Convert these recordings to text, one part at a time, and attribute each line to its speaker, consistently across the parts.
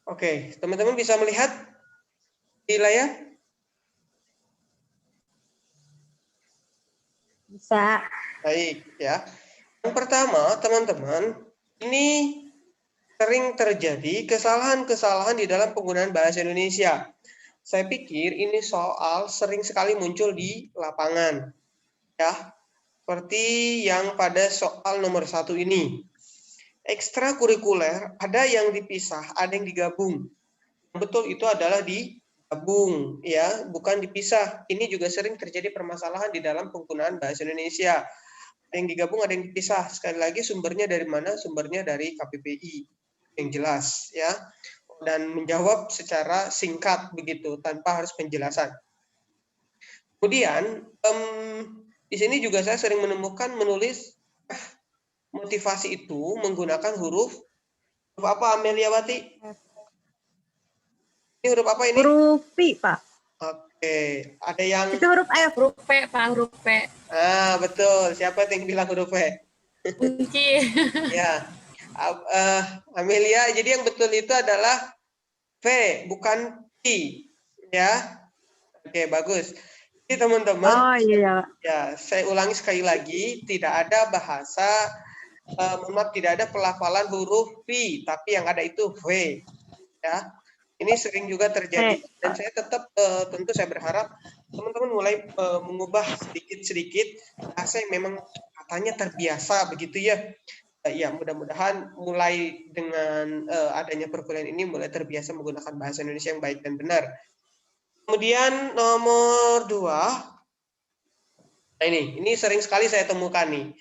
Speaker 1: Oke, teman-teman bisa melihat di layar?
Speaker 2: Bisa.
Speaker 1: Baik, ya. Yang pertama, teman-teman, ini sering terjadi kesalahan-kesalahan di dalam penggunaan bahasa Indonesia. Saya pikir ini soal sering sekali muncul di lapangan, ya. Seperti yang pada soal nomor 1 ini. Ekstrakurikuler, ada yang dipisah, ada yang digabung. Betul itu adalah digabung, ya, bukan dipisah. Ini juga sering terjadi permasalahan di dalam penggunaan bahasa Indonesia. Ada yang digabung, ada yang dipisah. Sekali lagi sumbernya dari mana? Sumbernya dari KPPI yang jelas, ya. Dan menjawab secara singkat begitu tanpa harus penjelasan. Kemudian di sini juga saya sering menulis motivasi itu menggunakan huruf apa, Ameliawati? Ini huruf apa ini?
Speaker 2: Huruf P, Pak.
Speaker 1: Oke, ada yang
Speaker 2: Itu huruf F.
Speaker 3: Huruf P, Pak, huruf P.
Speaker 1: betul. Siapa yang bilang huruf P?
Speaker 3: Kunci.
Speaker 1: Ya, Amelia. Jadi yang betul itu adalah V, bukan P, ya. Oke, bagus. Jadi teman-teman,
Speaker 2: Oh iya.
Speaker 1: ya, saya ulangi sekali lagi, tidak ada bahasa, tidak ada pelafalan huruf P, tapi yang ada itu V, ya. Ini sering juga terjadi, dan saya tetap tentu saya berharap teman-teman mulai mengubah sedikit-sedikit bahasa yang memang katanya terbiasa begitu ya. Ya, mudah-mudahan mulai dengan adanya perkuliahan ini mulai terbiasa menggunakan bahasa Indonesia yang baik dan benar. Kemudian nomor 2, nah ini sering sekali saya temukan nih.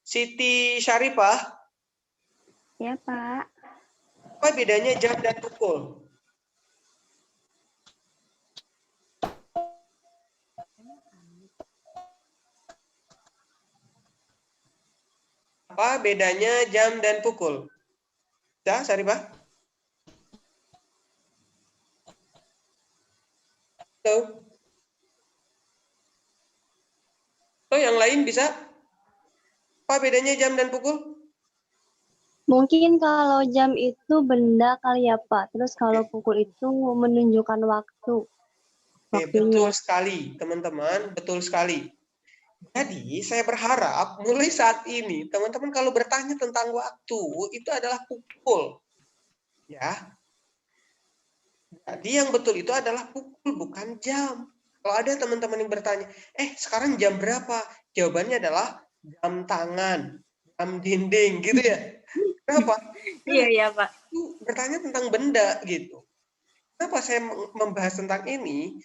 Speaker 1: Siti Syarifah,
Speaker 2: Ya, Pak.
Speaker 1: apa bedanya jam dan pukul? Apa bedanya jam dan pukul? Ya, Syarifah? Halo? Atau yang lain bisa? Apa bedanya jam dan pukul?
Speaker 4: Mungkin kalau jam itu benda kali ya Pak. Terus kalau pukul itu menunjukkan waktu.
Speaker 1: Betul sekali, teman-teman. Betul sekali. Jadi, saya berharap mulai saat ini, teman-teman kalau bertanya tentang waktu, itu adalah pukul. Ya. Jadi yang betul itu adalah pukul, bukan jam. Kalau ada teman-teman yang bertanya, sekarang jam berapa? Jawabannya adalah jam tangan, jam dinding, gitu ya. Kenapa?
Speaker 2: Iya, Pak.
Speaker 1: Itu bertanya tentang benda, gitu. Kenapa saya membahas tentang ini?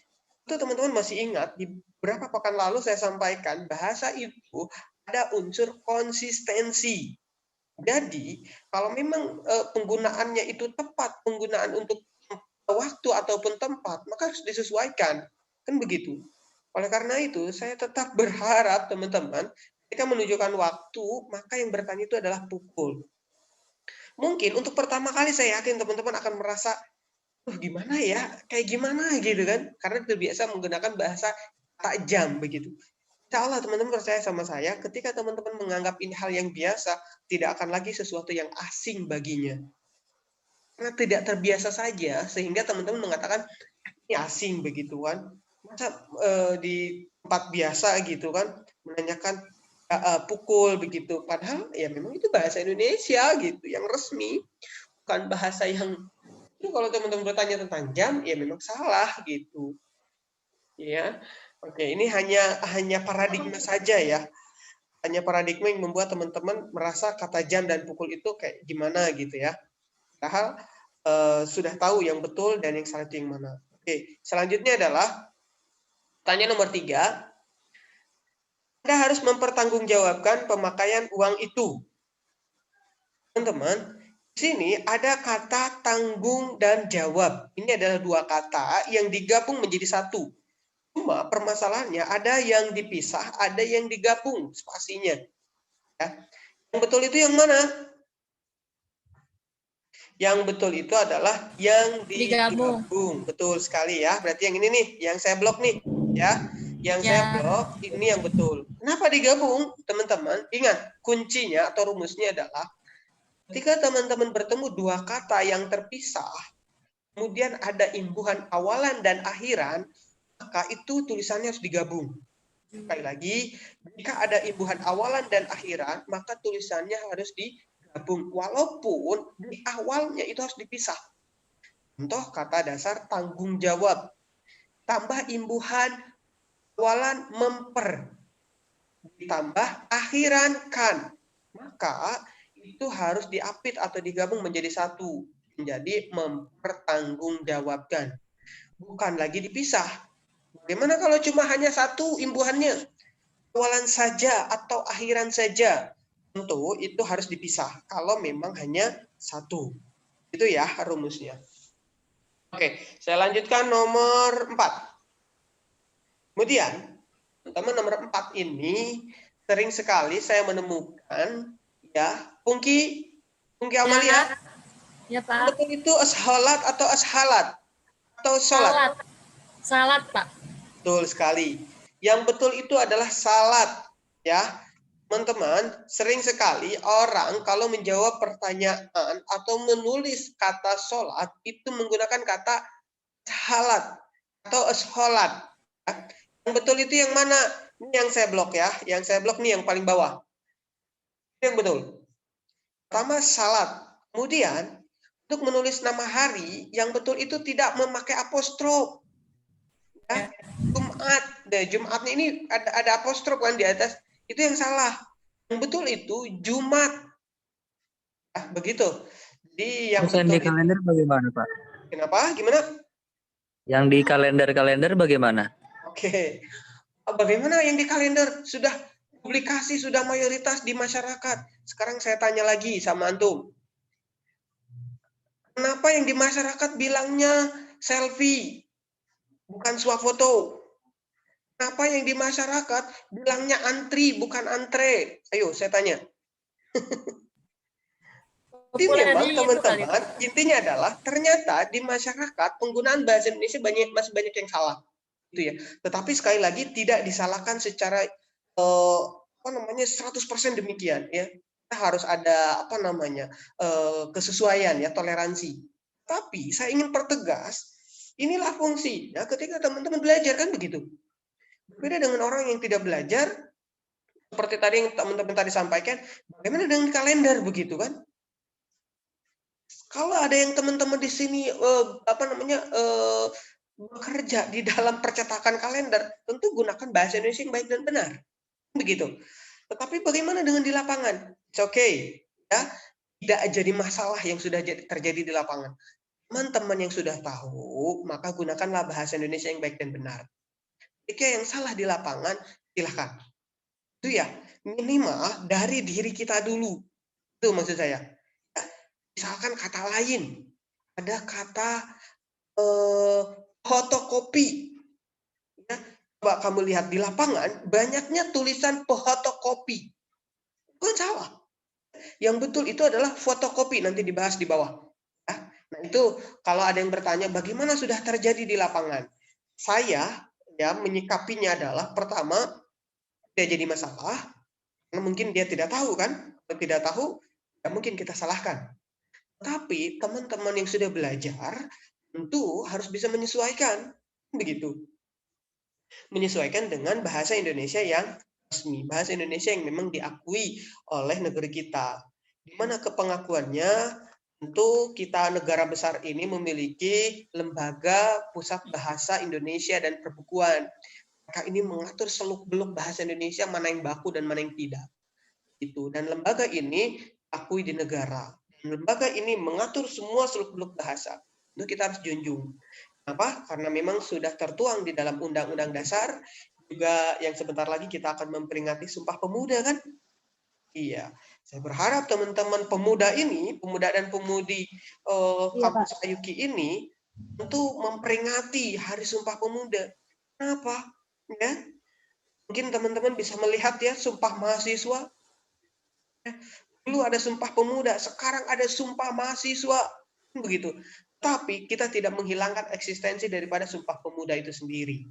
Speaker 1: Itu teman-teman masih ingat, di beberapa pekan lalu saya sampaikan, bahasa itu ada unsur konsistensi. Jadi, kalau memang penggunaannya itu tepat, penggunaan untuk waktu ataupun tempat, maka harus disesuaikan. Kan begitu. Oleh karena itu, saya tetap berharap teman-teman, ketika menunjukkan waktu, maka yang bertanya itu adalah pukul. Mungkin untuk pertama kali saya yakin teman-teman akan merasa, gimana ya, kayak gimana gitu kan, karena terbiasa menggunakan bahasa tak jam begitu. Insya Allah teman-teman percaya sama saya, ketika teman-teman menganggap ini hal yang biasa, tidak akan lagi sesuatu yang asing baginya. Karena tidak terbiasa saja, sehingga teman-teman mengatakan, ini asing begitu kan. Masa di tempat biasa gitu kan, menanyakan pukul begitu. Padahal ya memang itu bahasa Indonesia gitu, yang resmi. Bukan bahasa yang itu kalau teman-teman bertanya tentang jam, ya memang salah gitu. Ya, oke, ini hanya paradigma saja ya. Hanya paradigma yang membuat teman-teman merasa kata jam dan pukul itu kayak gimana gitu ya. Padahal sudah tahu yang betul dan yang salah itu yang mana. Oke, selanjutnya adalah tanya nomor 3. Anda harus mempertanggungjawabkan pemakaian uang itu. Teman-teman, di sini ada kata tanggung dan jawab. Ini adalah dua kata yang digabung menjadi satu. Cuma permasalahannya ada yang dipisah, ada yang digabung spasinya. Ya. Yang betul itu yang mana? Yang betul itu adalah yang digabung. Betul sekali ya. Berarti yang ini nih, yang saya blok nih, ya. Yang saya blok ini yang betul. Kenapa digabung, teman-teman? Ingat, kuncinya atau rumusnya adalah ketika teman-teman bertemu dua kata yang terpisah, kemudian ada imbuhan awalan dan akhiran, maka itu tulisannya harus digabung. Sekali lagi, jika ada imbuhan awalan dan akhiran, maka tulisannya harus digabung. Walaupun di awalnya itu harus dipisah. Contoh kata dasar tanggung jawab. Tambah imbuhan awalan memper. Ditambah akhiran kan. Maka itu harus diapit atau digabung menjadi satu. Menjadi mempertanggungjawabkan. Bukan lagi dipisah. Bagaimana kalau cuma hanya satu imbuhannya? Awalan saja atau akhiran saja? Tentu itu harus dipisah. Kalau memang hanya satu. Itu ya rumusnya. Oke, saya lanjutkan nomor 4. Kemudian, teman nomor 4 ini sering sekali saya menemukan ya, Pungki Amalia.
Speaker 3: Ya, Pak.
Speaker 1: Betul itu ashalat atau ashalat? Atau sholat?
Speaker 3: Salat, Pak.
Speaker 1: Betul sekali. Yang betul itu adalah salat. Ya, teman-teman, sering sekali orang kalau menjawab pertanyaan atau menulis kata sholat itu menggunakan kata salat atau sholat. Ya. Yang betul itu yang mana? Ini yang saya blok ya. Yang saya blok nih yang paling bawah. Ini yang betul. Pertama salat. Kemudian untuk menulis nama hari, yang betul itu tidak memakai apostrof. Ya. Jumat. Nah, Jumatnya ini ada apostrof kan di atas. Itu yang salah. Yang betul itu Jumat. Ya, begitu. Jadi yang
Speaker 5: Terus yang di kalender bagaimana, Pak?
Speaker 1: Kenapa? Gimana?
Speaker 5: Yang di kalender bagaimana?
Speaker 1: Oke. Bagaimana yang di kalender? Sudah publikasi, sudah mayoritas di masyarakat. Sekarang saya tanya lagi sama antum. Kenapa yang di masyarakat bilangnya selfie, bukan swafoto? Kenapa yang di masyarakat bilangnya antri, bukan antre? Ayo, saya tanya. Jadi memang teman-teman, intinya adalah ternyata di masyarakat penggunaan bahasa Indonesia masih banyak yang salah. Itu ya. Tetapi sekali lagi tidak disalahkan secara 100% demikian ya. Kita harus ada kesesuaian ya, toleransi. Tapi saya ingin pertegas, inilah fungsi ya ketika teman-teman belajar kan begitu. Berbeda dengan orang yang tidak belajar, seperti tadi yang teman-teman tadi sampaikan, bagaimana dengan kalender begitu kan? Kalau ada yang teman-teman di sini bekerja di dalam percetakan kalender, tentu gunakan bahasa Indonesia yang baik dan benar. Begitu. Tetapi bagaimana dengan di lapangan? It's okay. Ya, tidak jadi masalah yang sudah terjadi di lapangan. Teman-teman yang sudah tahu, maka gunakanlah bahasa Indonesia yang baik dan benar. Jika yang salah di lapangan, silahkan. Itu ya, minimal dari diri kita dulu. Itu maksud saya. Ya, misalkan kata lain, ada kata fotokopi. Ya, coba kamu lihat di lapangan, banyaknya tulisan fotokopi. Bukan salah. Yang betul itu adalah fotokopi, nanti dibahas di bawah. Ya. Nah itu kalau ada yang bertanya, bagaimana sudah terjadi di lapangan? Saya ya menyikapinya adalah pertama tidak jadi masalah, karena mungkin dia tidak tahu kan, kalau tidak tahu ya mungkin kita salahkan. Tapi teman-teman yang sudah belajar tentu harus bisa menyesuaikan, begitu. Menyesuaikan dengan bahasa Indonesia yang resmi, bahasa Indonesia yang memang diakui oleh negeri kita. Di mana kepengakuannya tentu kita negara besar ini memiliki lembaga pusat bahasa Indonesia dan perbukuan. Maka ini mengatur seluk-beluk bahasa Indonesia mana yang baku dan mana yang tidak. Itu. Dan lembaga ini akui di negara. Dan lembaga ini mengatur semua seluk-beluk bahasa. Itu kita harus junjung. Kenapa? Karena memang sudah tertuang di dalam Undang-Undang Dasar. Juga yang sebentar lagi kita akan memperingati Sumpah Pemuda kan? Iya. Saya berharap teman-teman pemuda ini, pemuda dan pemudi kampus Ayuki ini tentu memperingati Hari Sumpah Pemuda. Kenapa? Ya, mungkin teman-teman bisa melihat ya Sumpah Mahasiswa. Ya, dulu ada Sumpah Pemuda, sekarang ada Sumpah Mahasiswa, begitu. Tapi kita tidak menghilangkan eksistensi daripada Sumpah Pemuda itu sendiri.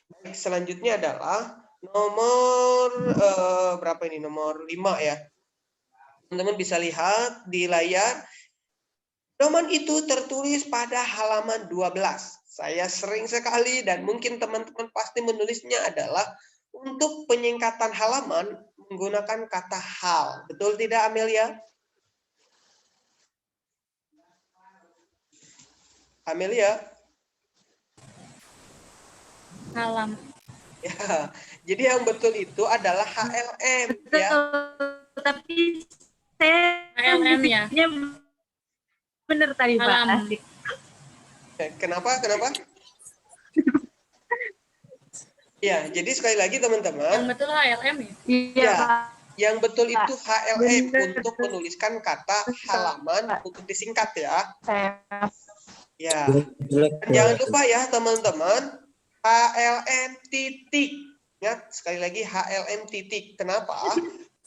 Speaker 1: Baik, selanjutnya adalah nomor berapa ini? Nomor 5 ya. Teman-teman bisa lihat di layar. Pedoman itu tertulis pada halaman 12. Saya sering sekali dan mungkin teman-teman pasti menulisnya adalah untuk penyingkatan halaman menggunakan kata hal. Betul tidak, Amelia? Amelia?
Speaker 3: Halam.
Speaker 1: Ya, jadi yang betul itu adalah HLM. Ya.
Speaker 2: Tapi saya
Speaker 3: HLM ya.
Speaker 2: mikirnya bener tadi Pak.
Speaker 3: Halam.
Speaker 1: Kenapa? Ya, jadi sekali lagi
Speaker 3: Yang
Speaker 1: teman-teman,
Speaker 3: betul HLM ya.
Speaker 2: Iya
Speaker 1: ya,
Speaker 2: Pak.
Speaker 1: yang betul itu HLM
Speaker 2: Bener.
Speaker 1: untuk menuliskan kata halaman untuk disingkat ya.
Speaker 2: Saya
Speaker 1: Ya. Dan jangan lupa ya teman-teman, HLM titik. Ingat sekali lagi HLM titik. Kenapa?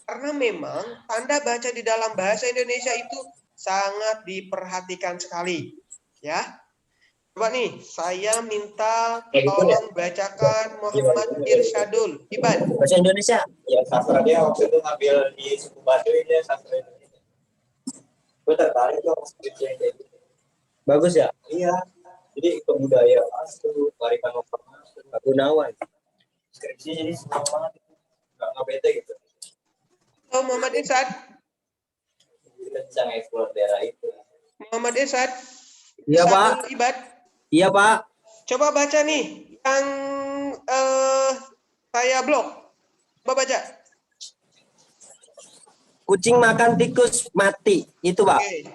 Speaker 1: Karena memang tanda baca di dalam bahasa Indonesia itu sangat diperhatikan sekali. Ya. Coba nih, saya minta tolong bacakan Muhammad Irsyadul. Iban.
Speaker 6: Bahasa Indonesia. Ya, sastra dia waktu itu ngambil di suku Baduy, dia sastra Indonesia. Gue tertarik tuh sama skripsi yang kayak gitu. Bagus ya? Iya. Jadi kebudayaan masuk, warisan lokal masuk. Gunawan. Skripsi jadi senang banget. Nggak bete gitu.
Speaker 1: Oh, Muhammad Irsad.
Speaker 6: Kita bisa nge-explore daerah itu.
Speaker 1: Muhammad Irsad.
Speaker 6: Iya,
Speaker 1: Irsyadul
Speaker 6: Pak.
Speaker 1: Ibad.
Speaker 6: Iya, Pak.
Speaker 1: Coba baca nih yang saya blok. Coba baca.
Speaker 6: Kucing makan tikus mati. Itu, Pak.
Speaker 1: Oke.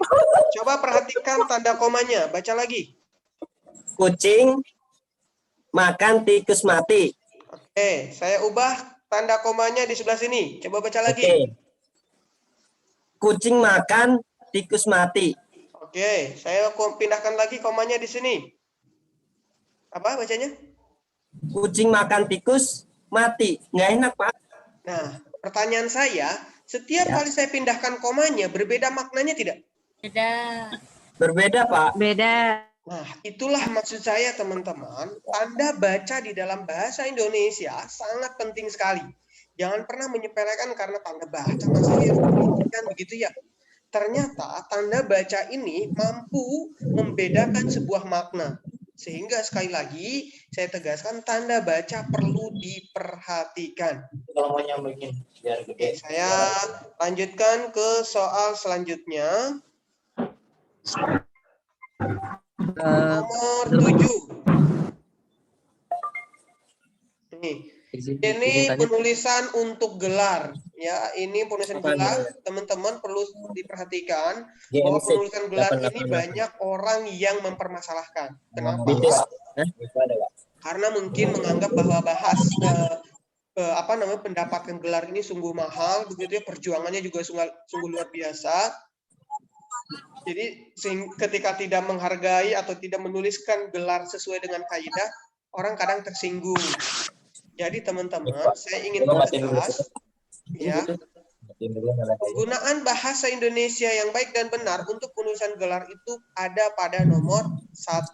Speaker 1: Coba perhatikan tanda komanya. Baca lagi.
Speaker 6: Kucing makan tikus mati.
Speaker 1: Oke, saya ubah tanda komanya di sebelah sini. Coba baca lagi.
Speaker 6: Oke. Kucing makan tikus mati.
Speaker 1: Oke, saya pindahkan lagi komanya di sini. Apa bacanya?
Speaker 6: Kucing makan tikus mati. Nggak enak, Pak.
Speaker 1: Nah, pertanyaan saya, setiap kali saya pindahkan komanya, berbeda maknanya tidak?
Speaker 3: Beda.
Speaker 6: Berbeda, Pak.
Speaker 2: beda.
Speaker 1: Nah, itulah maksud saya teman-teman. Tanda baca di dalam bahasa Indonesia sangat penting sekali. Jangan pernah menyepelekan karena tanda baca masih kan begitu ya. Ternyata tanda baca ini mampu membedakan sebuah makna. Sehingga sekali lagi saya tegaskan tanda baca perlu diperhatikan.
Speaker 6: Kalau mau nyambungin biar
Speaker 1: Oke,
Speaker 6: gede.
Speaker 1: saya lanjutkan ke soal selanjutnya. Nomor 7. Ini penulisan untuk gelar. Ya, ini penulisan gelar. Teman-teman perlu diperhatikan bahwa penulisan gelar ini banyak orang yang mempermasalahkan. Kenapa? Karena mungkin menganggap bahwa pendapatkan gelar ini sungguh mahal, begitu ya, perjuangannya juga sungguh luar biasa. Jadi ketika tidak menghargai atau tidak menuliskan gelar sesuai dengan kaidah, orang kadang tersinggung. Jadi teman-teman, saya ingin mempertegas ya, penggunaan bahasa Indonesia yang baik dan benar untuk penulisan gelar itu ada pada nomor 1.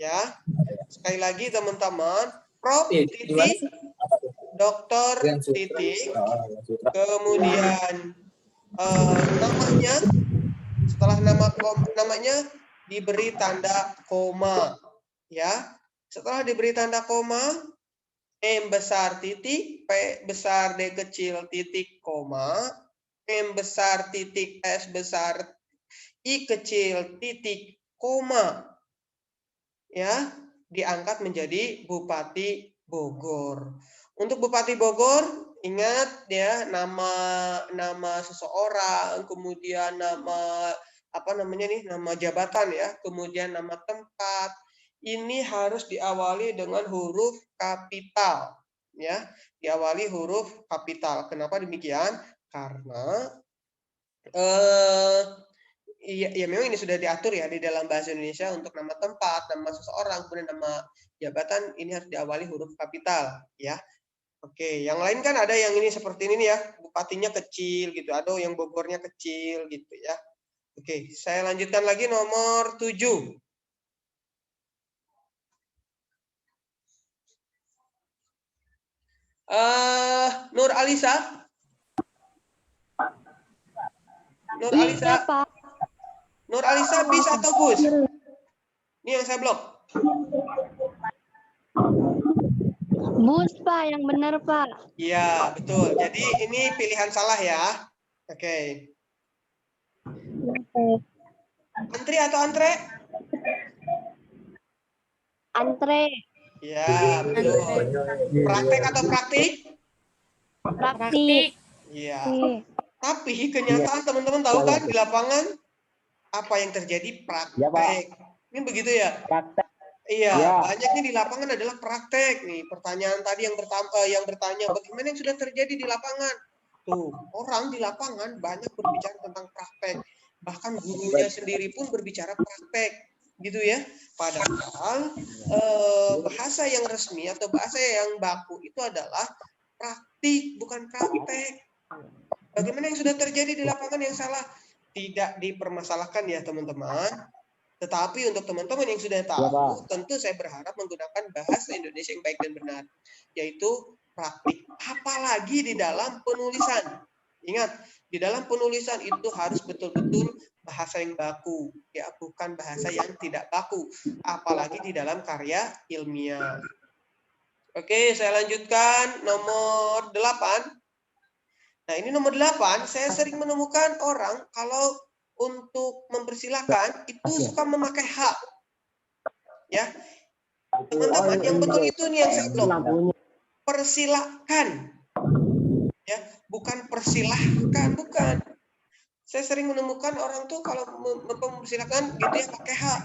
Speaker 1: Ya, sekali lagi teman-teman, Prof. titik, Dokter titik, kemudian namanya, setelah namanya diberi tanda koma, ya. Setelah diberi tanda koma, M besar titik, P besar D kecil titik koma, M besar titik S besar I kecil titik koma, ya, diangkat menjadi Bupati Bogor. Untuk Bupati Bogor, ingat ya, nama seseorang, kemudian nama nama jabatan ya, kemudian nama tempat. Ini harus diawali dengan huruf kapital, ya, diawali huruf kapital. Kenapa demikian? Karena ya memang ini sudah diatur ya di dalam bahasa Indonesia untuk nama tempat, nama seseorang, kemudian nama jabatan ini harus diawali huruf kapital, ya. Oke, yang lain kan ada yang ini seperti ini ya, bupatinya kecil gitu, ada yang Bogornya kecil gitu ya. Oke, saya lanjutkan lagi nomor 7. Nur Alisa. Nur
Speaker 4: Iya,
Speaker 1: Alisa.
Speaker 4: Pak.
Speaker 1: Nur Alisa, bis atau bus? Ini yang saya blok.
Speaker 4: Bus, Pak, yang benar, Pak.
Speaker 1: Iya, betul. Jadi ini pilihan salah ya. Oke.
Speaker 4: Oke.
Speaker 1: Antri atau antre?
Speaker 4: Antre,
Speaker 1: Iya, betul. Praktek atau praktik?
Speaker 4: praktik.
Speaker 1: Iya.
Speaker 4: Oke.
Speaker 1: Tapi kenyataan teman-teman tahu kan di lapangan apa yang terjadi? Praktek. Ini begitu ya? Iya, banyaknya di lapangan adalah praktek nih. Pertanyaan tadi yang bertanya bagaimana yang sudah terjadi di lapangan? Tuh, orang di lapangan banyak berbicara tentang praktek. Bahkan gurunya sendiri pun berbicara praktek, gitu ya. Padahal bahasa yang resmi atau bahasa yang baku itu adalah praktik, bukan praktek. Bagaimana yang sudah terjadi di lapangan yang salah? Tidak dipermasalahkan ya teman-teman. Tetapi untuk teman-teman yang sudah tahu, tentu saya berharap menggunakan bahasa Indonesia yang baik dan benar, yaitu praktik. Apalagi di dalam penulisan. Ingat, di dalam penulisan itu harus betul-betul bahasa yang baku, ya, bukan bahasa yang tidak baku. Apalagi di dalam karya ilmiah. Oke, saya lanjutkan nomor 8. Nah, ini nomor 8, saya sering menemukan orang kalau untuk mempersilahkan itu suka memakai hak. Ya. Teman-teman, yang betul itu nih yang saya blok. Persilahkan. Ya, bukan persilahkan, bukan. Saya sering menemukan orang tuh kalau mempersilahkan gitu ya pakai hak.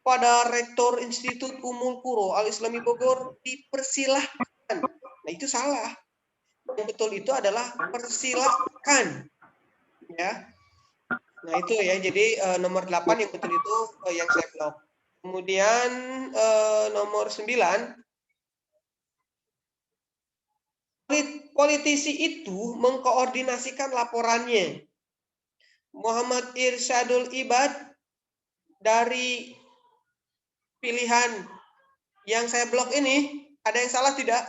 Speaker 1: Pada Rektor Institut Ummul Qura Al-Islami Bogor dipersilahkan. Nah, itu salah. Yang betul itu adalah persilahkan. Ya. Nah, itu ya. Jadi nomor 8 yang betul itu yang saya blok. Kemudian nomor 9, politisi itu mengkoordinasikan laporannya. Muhammad Irsyadul Ibad dari pilihan yang saya blok ini, ada yang salah tidak?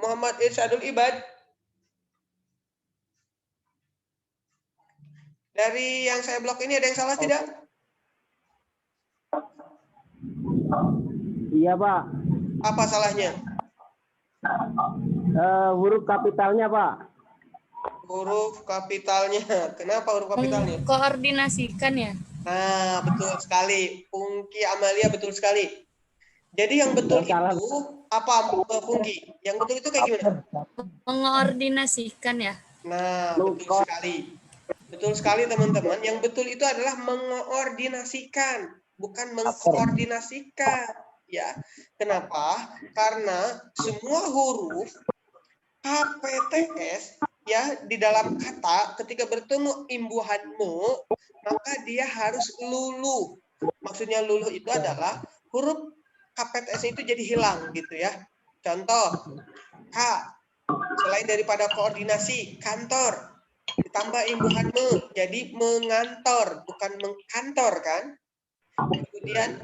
Speaker 1: Muhammad Irsyadul Ibad dari yang saya blok ini, ada yang salah tidak?
Speaker 7: Iya, Pak.
Speaker 1: Apa salahnya?
Speaker 7: Huruf kapitalnya, Pak.
Speaker 1: Huruf kapitalnya. Kenapa huruf kapitalnya?
Speaker 3: Koordinasikan ya.
Speaker 1: Nah, betul sekali. Pungki Amalia betul sekali. Jadi yang betul itu apa, Pungki? Yang betul itu kayak gimana?
Speaker 3: Mengoordinasikan ya.
Speaker 1: Nah, betul sekali. Betul sekali teman-teman. Yang betul itu adalah mengoordinasikan, bukan mengkoordinasikan. Ya, kenapa? Karena semua huruf KPTS ya di dalam kata ketika bertemu imbuhan me, maka dia harus luluh. Maksudnya luluh itu adalah huruf KPTS itu jadi hilang gitu ya. Contoh, K selain daripada koordinasi, kantor ditambah imbuhan me, jadi mengantor bukan mengkantor kan? Kemudian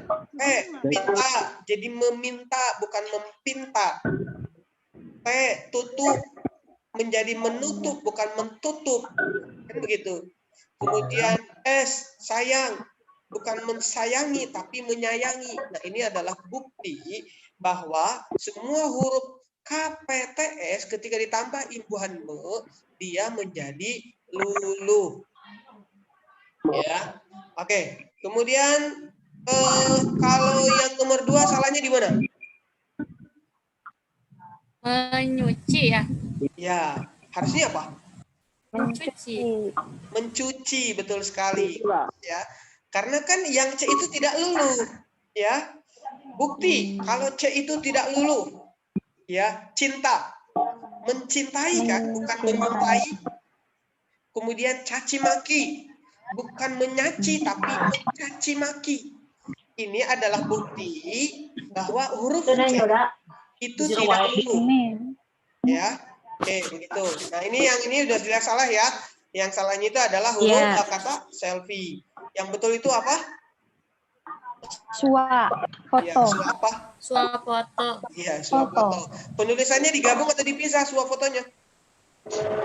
Speaker 1: minta jadi meminta bukan mempinta. Tutup menjadi menutup bukan mentutup. Kan begitu. Kemudian sayang bukan mensayangi tapi menyayangi. Nah, ini adalah bukti bahwa semua huruf KPTS ketika ditambah imbuhan me, dia menjadi luluh. Ya. Oke. Kemudian kalau yang nomor 2 salahnya di mana?
Speaker 3: Menyuci ya.
Speaker 1: Ya, harusnya apa?
Speaker 3: Mencuci.
Speaker 1: Mencuci, betul sekali. Ya. Karena kan yang C itu tidak luluh, ya. Bukti kalau C itu tidak luluh. Ya, cinta. Mencintai kan, bukan menyintai. Kemudian caci maki. Bukan menyaci tapi mencaci maki. Ini adalah bukti bahwa huruf C itu tidak luluh. Ya. Oke, begitu. Nah, ini sudah jelas salah ya. Yang salahnya itu adalah huruf kata selfie. Yang betul itu apa?
Speaker 4: Swafoto.
Speaker 1: Ya, apa?
Speaker 3: Swafoto.
Speaker 1: Iya, swafoto. Penulisannya digabung atau dipisah swafotonya?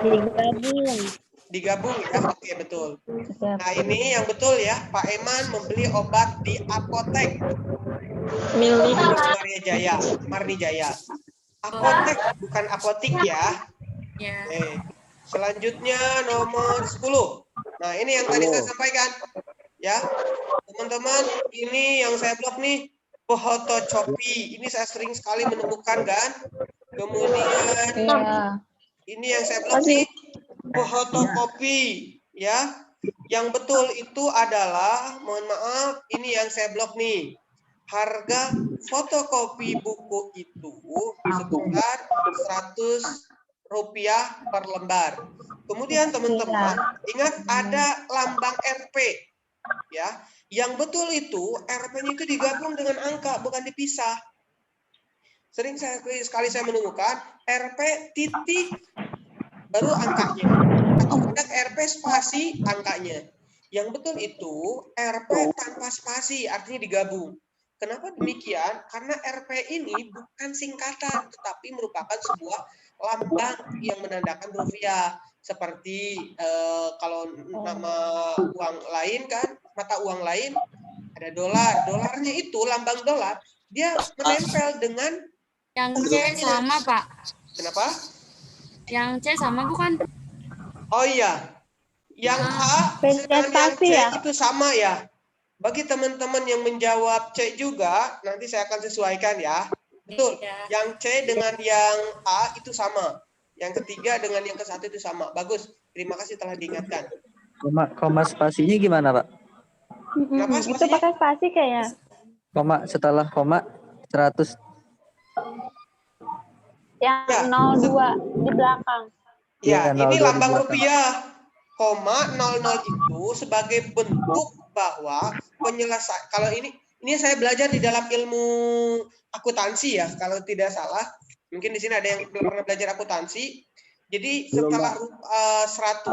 Speaker 4: Digabung.
Speaker 1: Digabung ya, oke betul. Nah ini yang betul ya, Pak Eman membeli obat di apotek
Speaker 3: Milik.
Speaker 1: Marni Jaya. Apotek bukan apotik ya.
Speaker 3: Ya.
Speaker 1: Oke. Selanjutnya nomor 10. Nah ini yang tadi saya sampaikan ya, teman-teman. Ini yang saya blok nih, fotokopi. Ini saya sering sekali menemukan kan. Kemudian ini yang saya blok nih, fotokopi ya. Yang betul itu adalah, mohon maaf, ini yang saya blok nih. Harga fotokopi buku itu sekitar Rp100 per lembar. Kemudian teman-teman ingat ada lambang RP ya. Yang betul itu RP-nya itu digabung dengan angka, bukan dipisah. Sering sekali saya menemukan RP titik baru angkanya, atau ada RP spasi angkanya. Yang betul itu RP tanpa spasi, artinya digabung. Kenapa demikian? Karena RP ini bukan singkatan, tetapi merupakan sebuah lambang yang menandakan rupiah. Seperti kalau nama uang lain kan, mata uang lain ada dolar. Dolarnya itu lambang dolar, dia menempel dengan
Speaker 3: Yang C sama, Pak.
Speaker 1: Kenapa?
Speaker 3: Yang C sama bukan?
Speaker 1: Oh iya, yang A dengan yang C itu sama ya. Bagi teman-teman yang menjawab C juga, nanti saya akan sesuaikan ya. Betul, yang C dengan yang A itu sama. Yang ketiga dengan yang ke-1 itu sama. Bagus, terima kasih telah diingatkan.
Speaker 5: Koma spasinya gimana, Pak?
Speaker 1: Kenapa
Speaker 4: Itu pakai spasi kayaknya.
Speaker 5: Koma setelah koma 100.
Speaker 4: Yang 02 di belakang.
Speaker 1: Ya,
Speaker 5: Ya,
Speaker 1: ini
Speaker 5: 02
Speaker 1: lambang
Speaker 5: di belakang.
Speaker 1: rupiah. Koma 00 itu sebagai bentuk bahwa penyelesaian. Kalau ini saya belajar di dalam ilmu akuntansi ya, kalau tidak salah. Mungkin di sini ada yang belum pernah belajar akuntansi. Jadi setelah 100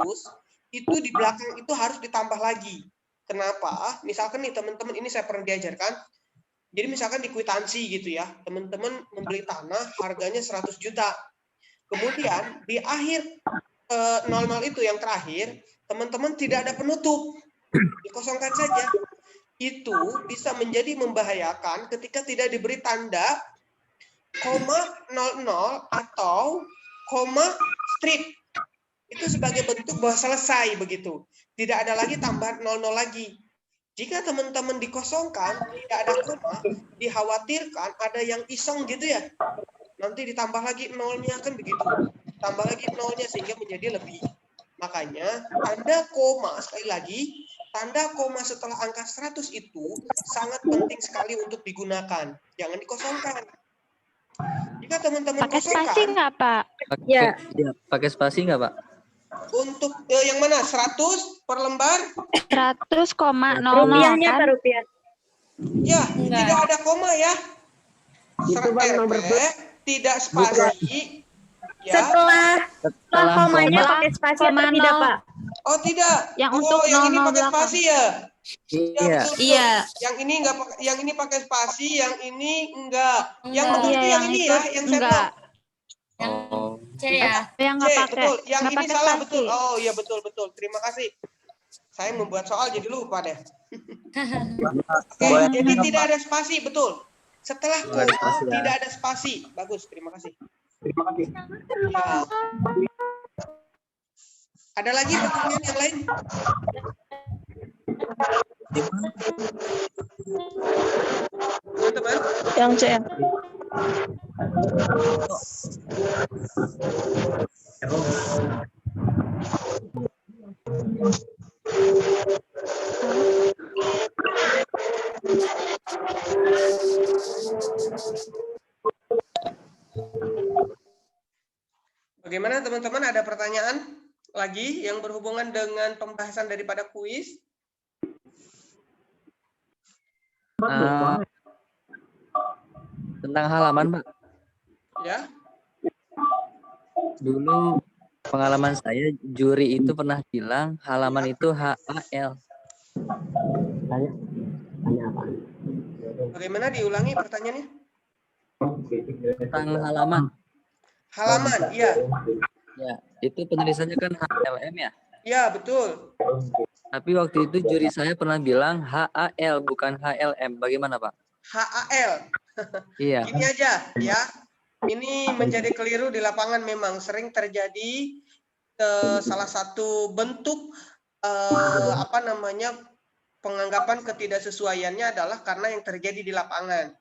Speaker 1: itu di belakang itu harus ditambah lagi. Kenapa? Misalkan nih teman-teman, ini saya pernah diajarkan. Jadi misalkan di kwitansi gitu ya, teman-teman membeli tanah harganya 100 juta. Kemudian di akhir 00 itu yang terakhir, teman-teman tidak ada penutup, dikosongkan saja. Itu bisa menjadi membahayakan ketika tidak diberi tanda koma 00 atau koma strip. Itu sebagai bentuk bahwa selesai begitu. Tidak ada lagi tambahan 00 lagi. Jika teman-teman dikosongkan, tidak ada koma, dikhawatirkan ada yang iseng gitu ya. Nanti ditambah lagi nolnya kan begitu. Tambah lagi nolnya sehingga menjadi lebih. Makanya tanda koma, sekali lagi, tanda koma setelah angka 100 itu sangat penting sekali untuk digunakan. Jangan dikosongkan. Jika teman-teman
Speaker 8: Pakai spasi
Speaker 1: kosongkan,
Speaker 8: nggak, Pak?
Speaker 5: Ya. Pakai spasi nggak, Pak?
Speaker 1: untuk yang mana? 100 per lembar?
Speaker 8: 100,00
Speaker 2: Rupiahnya
Speaker 8: kan?
Speaker 2: Pak, rupiah.
Speaker 1: Ya,
Speaker 3: Enggak.
Speaker 1: tidak ada koma ya.
Speaker 7: Itu Bang nomor
Speaker 1: RP, tidak spasi. Ya.
Speaker 2: Setelah komanya
Speaker 8: koma,
Speaker 2: pakai spasi
Speaker 8: koma
Speaker 2: atau tidak,
Speaker 8: nol.
Speaker 2: Pak?
Speaker 1: Oh tidak.
Speaker 8: Yang
Speaker 1: oh,
Speaker 8: untuk
Speaker 1: yang ini
Speaker 8: 00
Speaker 1: pakai
Speaker 8: belakang.
Speaker 1: spasi ya.
Speaker 5: Iya.
Speaker 1: Betul.
Speaker 3: Iya.
Speaker 1: Yang ini enggak pakai, yang ini pakai spasi, yang ini enggak. Yang
Speaker 3: Enggak.
Speaker 1: betul
Speaker 8: Iya,
Speaker 1: itu yang ini ya, yang saya
Speaker 8: enggak.
Speaker 1: blok.
Speaker 5: Oh.
Speaker 3: C ya.
Speaker 8: Yang
Speaker 1: C,
Speaker 8: nggak pakai.
Speaker 1: betul. Yang
Speaker 8: Nggak
Speaker 1: ini
Speaker 8: pakai
Speaker 1: salah
Speaker 8: spasi.
Speaker 1: betul. Oh iya betul. Terima kasih. Saya membuat soal jadi lupa deh. Oke,
Speaker 5: Boleh.
Speaker 1: jadi tidak ada spasi, betul. Setelah
Speaker 5: Boleh,
Speaker 1: koma
Speaker 5: spasi ya.
Speaker 1: tidak ada spasi. Bagus, terima kasih. Ya. Ada lagi pertanyaan yang lain? Teman-teman,
Speaker 8: Yang C ya.
Speaker 1: bagaimana teman-teman? Ada pertanyaan lagi yang berhubungan dengan pembahasan daripada kuis?
Speaker 5: Tentang halaman, Pak.
Speaker 1: Ya,
Speaker 5: Dulu pengalaman saya, juri itu pernah bilang halaman itu HAL.
Speaker 1: bagaimana diulangi pertanyaannya?
Speaker 5: Tentang halaman.
Speaker 1: Halaman, ya.
Speaker 5: Ya, itu penulisannya kan HLM ya.
Speaker 1: Ya, betul.
Speaker 5: Tapi waktu itu juri saya pernah bilang HAL bukan HLM. Bagaimana, Pak?
Speaker 1: HAL.
Speaker 5: Iya.
Speaker 1: Gini aja ya. Ini menjadi keliru di lapangan, memang sering terjadi salah satu bentuk penganggapan ketidaksesuaiannya adalah karena yang terjadi di lapangan.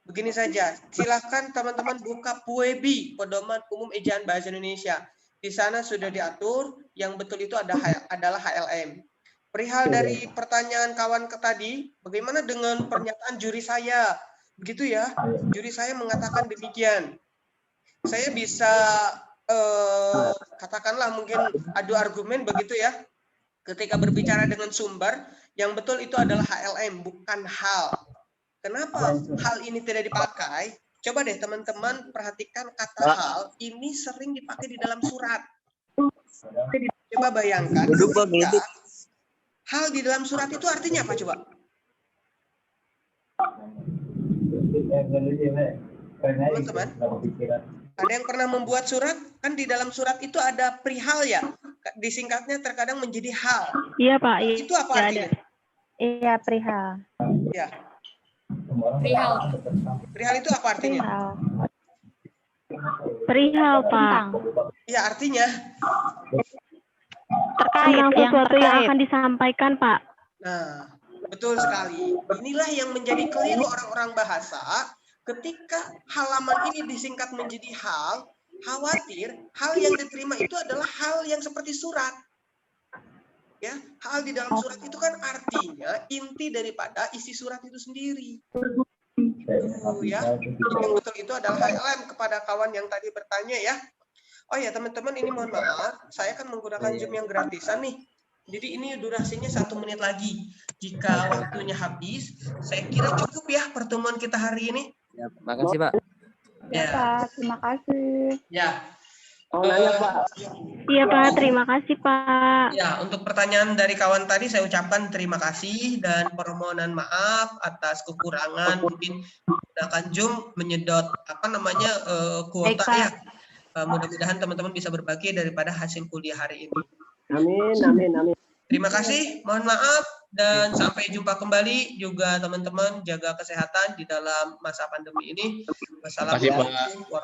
Speaker 1: Begini saja, silakan teman-teman buka PUEBI, Pedoman Umum Ejaan Bahasa Indonesia. Di sana sudah diatur, yang betul itu adalah HLM. Perihal dari pertanyaan kawan tadi, bagaimana dengan pernyataan juri saya? Begitu ya, juri saya mengatakan demikian. Saya bisa katakanlah mungkin adu argumen begitu ya. Ketika berbicara dengan sumber, yang betul itu adalah HLM, bukan HAL. Kenapa hal ini tidak dipakai? Coba deh teman-teman perhatikan kata hal ini sering dipakai di dalam surat. Coba bayangkan, hal di dalam surat itu artinya apa coba? Teman-teman, ada yang pernah membuat surat? Kan di dalam surat itu ada perihal ya. Disingkatnya terkadang menjadi hal.
Speaker 8: Iya, Pak.
Speaker 1: Itu apa artinya?
Speaker 4: Iya, perihal.
Speaker 1: Ya.
Speaker 3: Perihal.
Speaker 1: Perihal itu apa artinya?
Speaker 8: Perihal, Pak.
Speaker 1: Ya, artinya
Speaker 8: Terkait
Speaker 4: Tentang sesuatu yang akan
Speaker 8: disampaikan, Pak.
Speaker 1: nah, betul sekali. Inilah yang menjadi keliru orang-orang bahasa ketika halaman ini disingkat menjadi hal, khawatir hal yang diterima itu adalah hal yang seperti surat. Ya, hal di dalam surat itu kan artinya inti daripada isi surat itu sendiri. Ya, yang betul itu adalah HLM kepada kawan yang tadi bertanya ya. Oh ya teman-teman, ini mohon maaf, saya kan menggunakan Zoom yang gratisan nih. Jadi ini durasinya 1 menit lagi. Jika waktunya habis, saya kira cukup ya pertemuan kita hari ini.
Speaker 5: Ya, makasih, Pak.
Speaker 1: Ya,
Speaker 4: Pak, terima kasih.
Speaker 1: ya.
Speaker 8: Iya, Pak. Terima kasih, Pak.
Speaker 1: Ya, untuk pertanyaan dari kawan tadi saya ucapkan terima kasih dan permohonan maaf atas kekurangan mungkin menggunakan Zoom menyedot kuota ya. Mudah-mudahan teman-teman bisa berbagi daripada hasil kuliah hari ini.
Speaker 7: Amin.
Speaker 1: Terima kasih, mohon maaf dan sampai jumpa kembali juga teman-teman, jaga kesehatan di dalam masa pandemi ini. Wassalamualaikum warahmatullahi wabarakatuh.